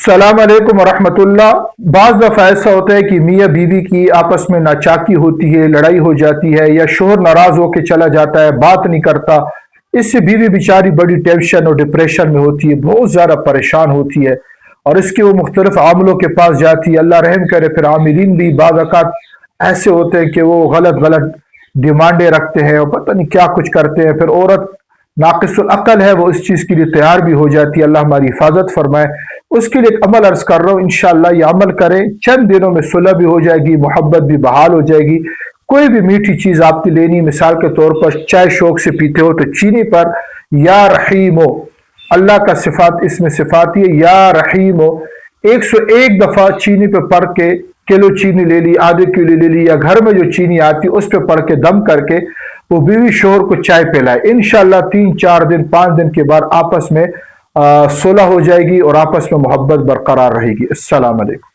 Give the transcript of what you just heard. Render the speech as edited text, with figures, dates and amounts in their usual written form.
अस्सलाम वालेकुम वरहमतुल्लाह। बाज़ दफ़ा ऐसा होता है कि मियाँ बीवी की आपस में नाचाकी होती है, लड़ाई हो जाती है, या शोहर नाराज होकर चला जाता है, बात नहीं करता। इससे बीवी बेचारी बड़ी टेंशन और डिप्रेशन में होती है, बहुत ज़्यादा परेशान होती है और इसके वो मुख्तलिफ आमलों के पास जाती है। अल्लाह रहम करे। फिर आमिरीन भी बाज़ औक़ात ऐसे होते हैं कि वो गलत गलत डिमांडें रखते हैं और पता नहीं क्या कुछ करते हैं। फिर औरत नाक़िसुल अक़ल है, वो इस चीज़ के लिए तैयार भी हो जाती है। अल्लाह हमारी हिफाजत फरमाए। उसके लिए एक अमल अर्ज कर रहा हूँ, इंशाअल्लाह ये अमल करें, चंद दिनों में सुलह भी हो जाएगी, मोहब्बत भी बहाल हो जाएगी। कोई भी मीठी चीज़ आपकी लेनी, मिसाल के तौर पर चाय शौक से पीते हो तो चीनी पर या रहीमो, अल्लाह का सिफात इसमें सिफात है या रहीमो, 101 दफ़ा चीनी पे पढ़ के, किलो चीनी ले ली, आधे किलो ले ली, या घर में जो चीनी आती है उस पर पढ़ के दम करके वो बीवी शोहर को चाय पिलाए। इंशाअल्लाह 3-4 दिन 5 दिन के बाद आपस में सुलह हो जाएगी और आपस में मोहब्बत बरकरार रहेगी। अस्सलाम वालेकुम।